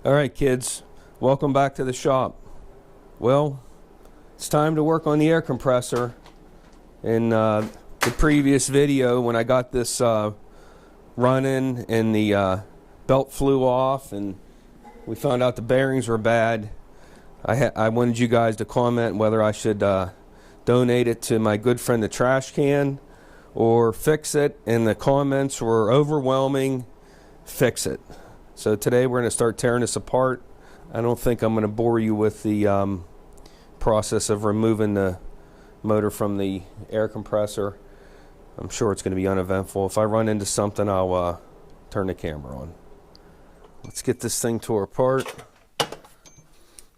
Alright kids, welcome back to the shop. Well, it's time to work on the air compressor. In the previous video, when I got this running and the belt flew off and we found out the bearings were bad, I wanted you guys to comment whether I should donate it to my good friend the trash can or fix it, and the comments were overwhelming. Fix it. So today we're going to start tearing this apart. I don't think I'm going to bore you with the process of removing the motor from the air compressor. I'm sure it's going to be uneventful. If I run into something, I'll turn the camera on. Let's get this thing tore apart.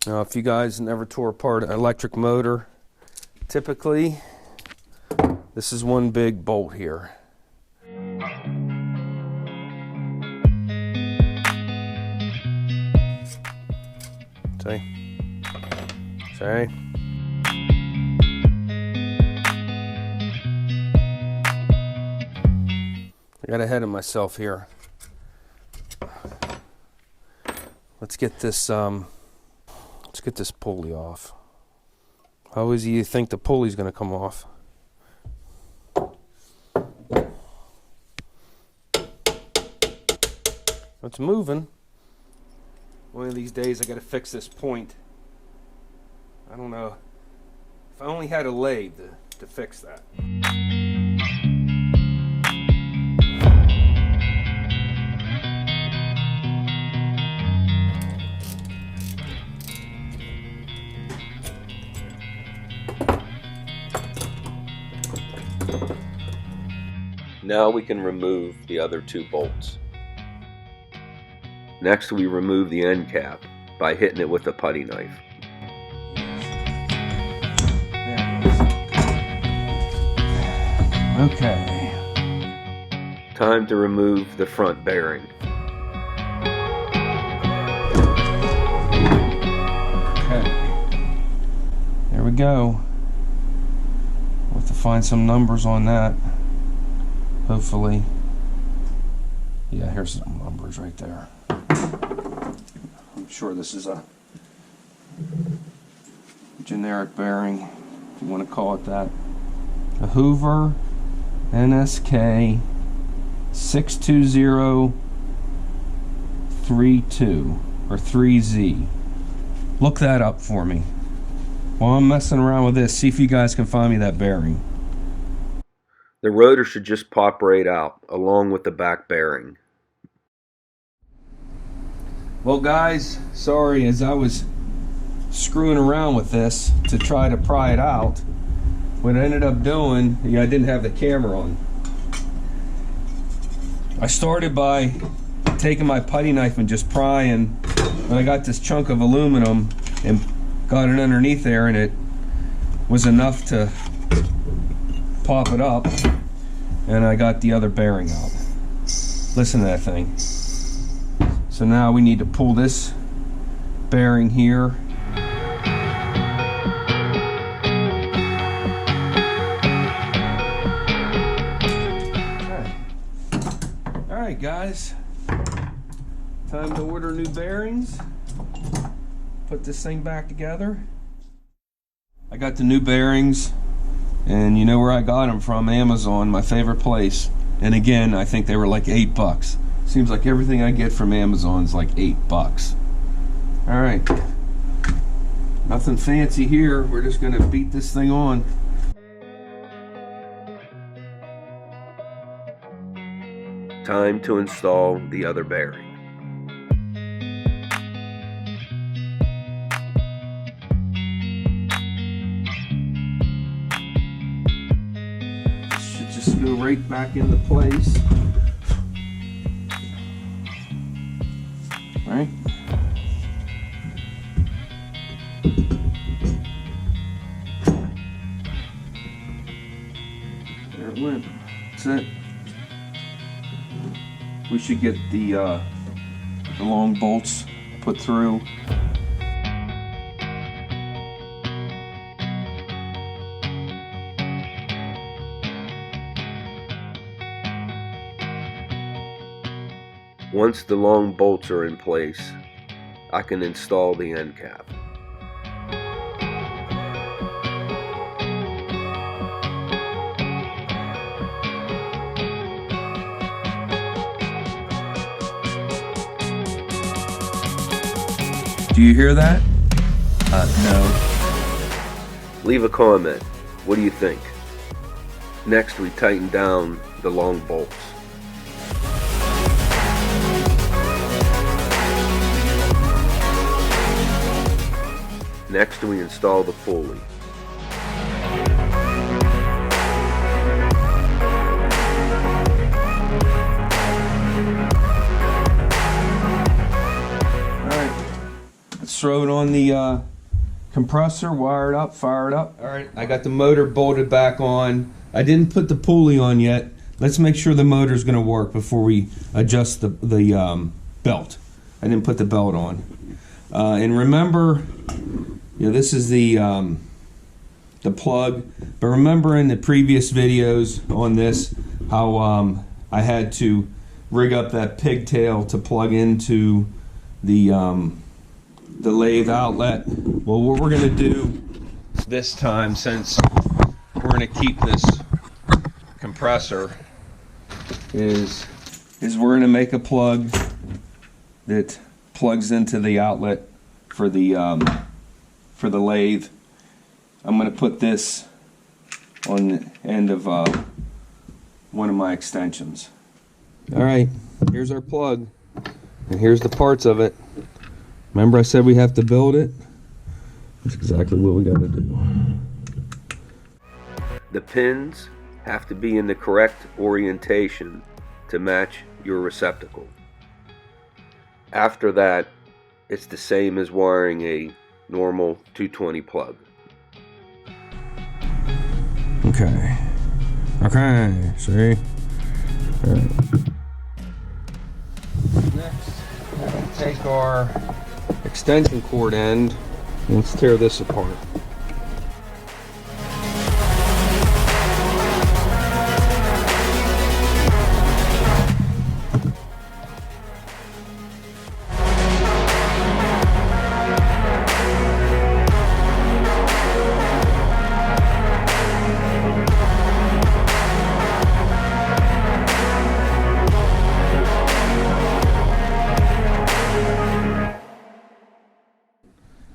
Now, if you guys never tore apart an electric motor, typically this is one big bolt here. See? I got ahead of myself here. Let's get this pulley off. How easy do you think the pulley's going to come off? It's moving. One of these days I got to fix this point. I don't know. If I only had a lathe to fix that. Now we can remove the other two bolts. Next, we remove the end cap by hitting it with a putty knife. Okay. Time to remove the front bearing. Okay. There we go. We'll have to find some numbers on that. Hopefully. Yeah, here's some numbers right there. I'm sure this is a generic bearing, if you want to call it that. A Hoover NSK 62032 or 3Z. Look that up for me. While I'm messing around with this, see if you guys can find me that bearing. The rotor should just pop right out, along with the back bearing. Well guys, sorry, as I was screwing around with this to try to pry it out, what I ended up doing, I didn't have the camera on. I started by taking my putty knife and just prying, and I got this chunk of aluminum and got it underneath there, and it was enough to pop it up, and I got the other bearing out. Listen to that thing. So now we need to pull this bearing here. Okay. Alright guys, time to order new bearings. Put this thing back together. I got the new bearings, and you know where I got them from? Amazon, my favorite place. And again, I think they were like $8. Seems like everything I get from Amazon is like $8. Alright. Nothing fancy here. We're just going to beat this thing on. Time to install the other bearing. Just go right back into place. All right. There it went. That's it. We should get the long bolts put through. Once the long bolts are in place, I can install the end cap. Do you hear that? No. Leave a comment. What do you think? Next, we tighten down the long bolts. Next, we install the pulley. Let's throw it on the compressor, wire it up, fire it up. All right, I got the motor bolted back on. I didn't put the pulley on yet. Let's make sure the motor's going to work before we adjust the belt. I didn't put the belt on. And remember, this is the plug. But remember in the previous videos on this how I had to rig up that pigtail to plug into the lathe outlet. Well, what we're going to do this time, since we're going to keep this compressor, is we're going to make a plug that plugs into the outlet for the lathe. I'm going to put this on the end of one of my extensions. All right, here's our plug, and here's the parts of it. Remember I said we have to build it? That's exactly what we got to do. The pins have to be in the correct orientation to match your receptacle. After that, it's the same as wiring a normal 220 plug. Okay, see? All right. Next, we'll take our extension cord end and let's tear this apart.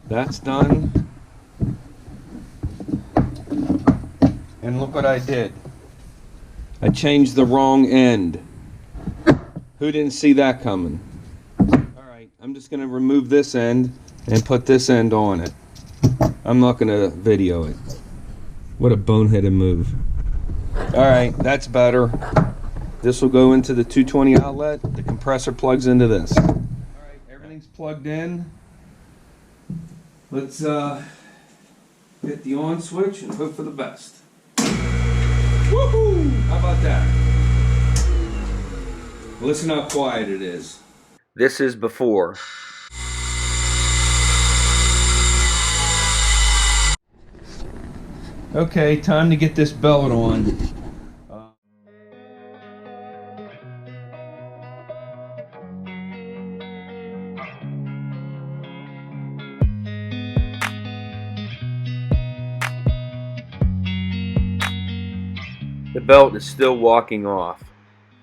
That's done. And look what I did. I changed the wrong end. Who didn't see that coming? Alright, I'm just going to remove this end and put this end on it. I'm not going to video it. What a boneheaded move. Alright, that's better. This will go into the 220 outlet. The compressor plugs into this. Alright, everything's plugged in. Let's hit the on switch and hope for the best. Woohoo! How about that? Listen how quiet it is. This is before. Okay, time to get this belt on. The belt is still walking off.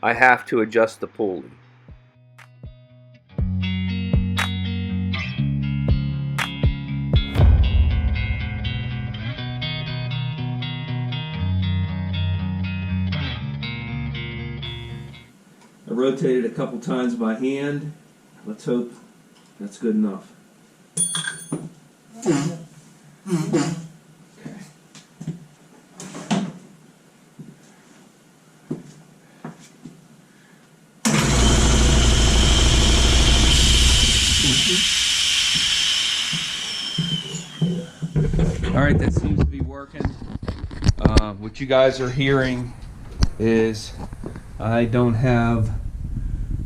I have to adjust the pulley. I rotated a couple times by hand. Let's hope that's good enough. Alright, that seems to be working. What you guys are hearing is I don't have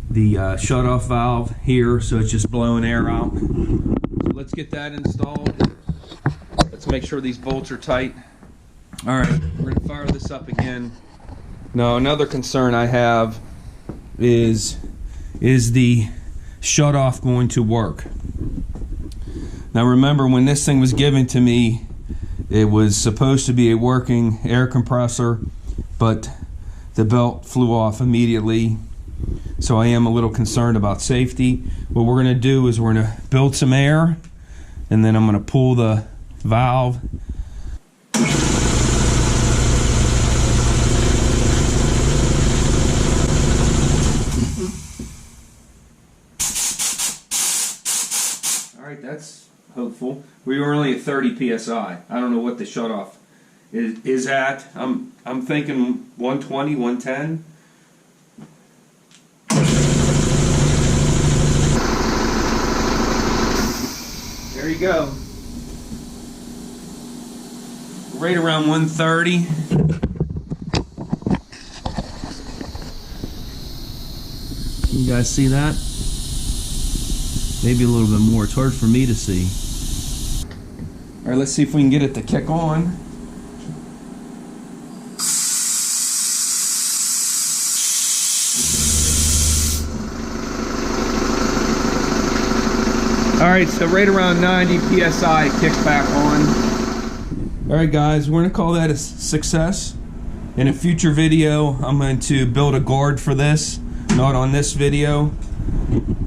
the shutoff valve here, so it's just blowing air out. So let's get that installed. Let's make sure these bolts are tight. Alright, we're going to fire this up again. Now, another concern I have is the shutoff going to work. Now remember, when this thing was given to me, it was supposed to be a working air compressor, but the belt flew off immediately. So I am a little concerned about safety. What we're going to do is we're going to build some air, and then I'm going to pull the valve. All right, that's hopeful. We were only at 30 psi. I don't know what the shutoff is at. I'm thinking 120, 110. There you go. Right around 130. You guys see that? Maybe a little bit more. It's hard for me to see. All right, let's see if we can get it to kick on. All right, so right around 90 psi, kick back on. All right, guys, we're gonna call that a success. In a future video, I'm going to build a guard for this, not on this video.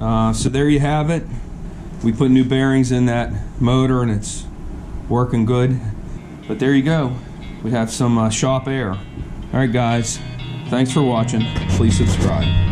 So there you have it. We put new bearings in that motor and it's working good. But there you go. We have some shop air. All right, guys, thanks for watching. Please subscribe.